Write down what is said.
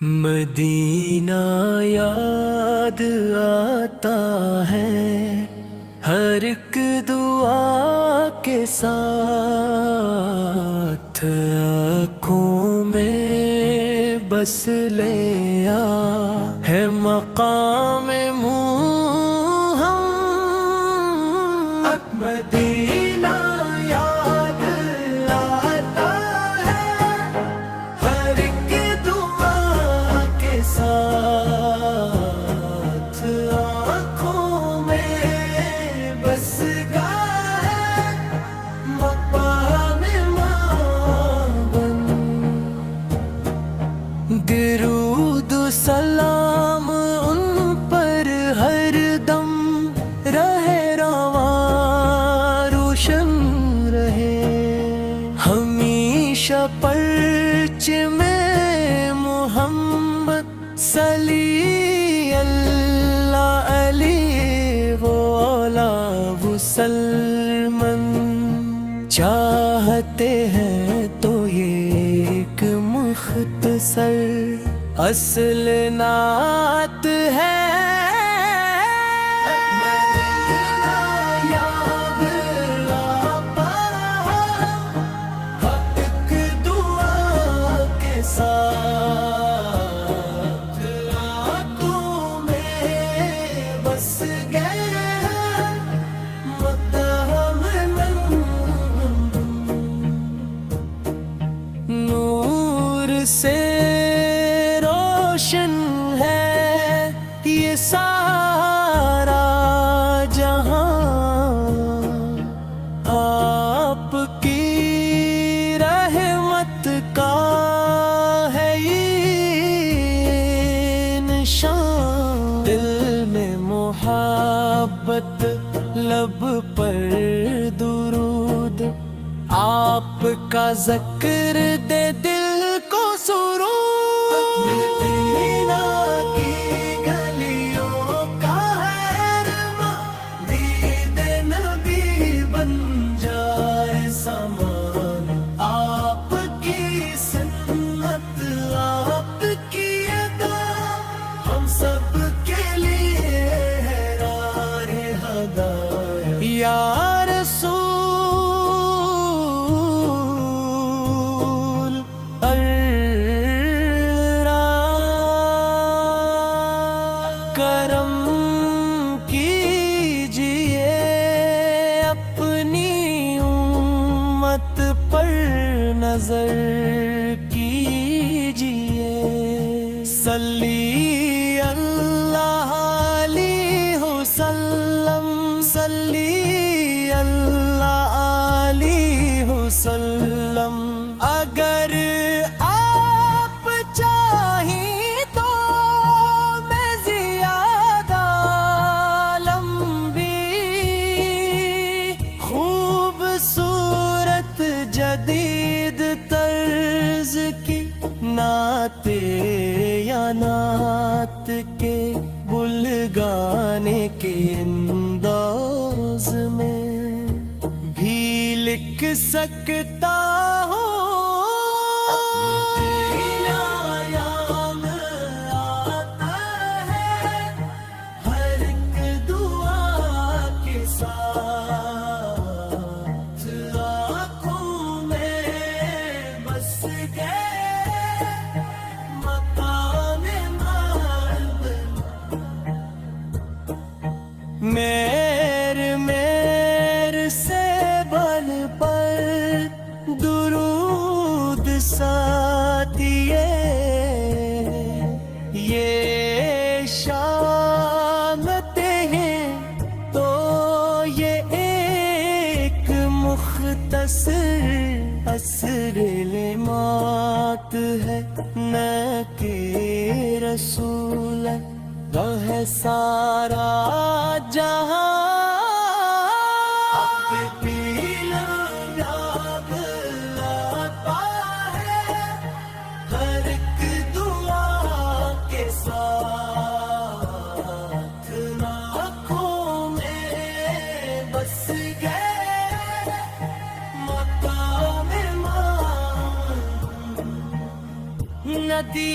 مدینہ یاد آتا ہے ہر ایک دعا کے ساتھ، آنکھوں میں بس لیا ہے مقام محمد۔ مدینہ یاد آتا ہے ہر ایک دعا کے ساتھ، آنکھوں میں بس گیا ہے مقام محمد۔ درود و سلام ان پر ہر دم رہے، رواں روشن رہے، ہمیشہ پرچم محمد صلی اللہ علیہ وآلہ وسلم۔ چاہتے ہیں تو یہ ایک مختصر اصل نعت ہے۔ نور سے روشن ہے یہ سارا جہاں، آپ کی رحمت کا ہے یہ نشان۔ دل میں محبت، لب پر درود، آپ کا ذکر دے دل کو سرور۔ مدینہ کی گلیوں کا ہے رواں، دید نبی بن جائے سامان۔ آپ کی سنت، آپ کی ادا، ہم سب کے لیے ہے راہ ہدایت۔ یا کرم کیجئے اپنی امت پر نظر کیجئے، صلی اللہ علیہ وسلم، صلی اللہ علیہ وسلم۔ اگر آپ چاہیں تو میں زیادہ لمبی خوبصورت جدید طرز کی نعت یا نعت کے بل گانے کے انداز میں بھی لکھ سکتا ہوں۔ میر سے بن پر درود ساتھیے، یہ شامتیں ہیں تو یہ ایک مختصر عصر لمات ہے، نہ کہ رسول ہے سارا جہاں۔ ہر ایک دعا کے ساتھ، آنکھوں میں بس گئے مقام محمد۔ ندی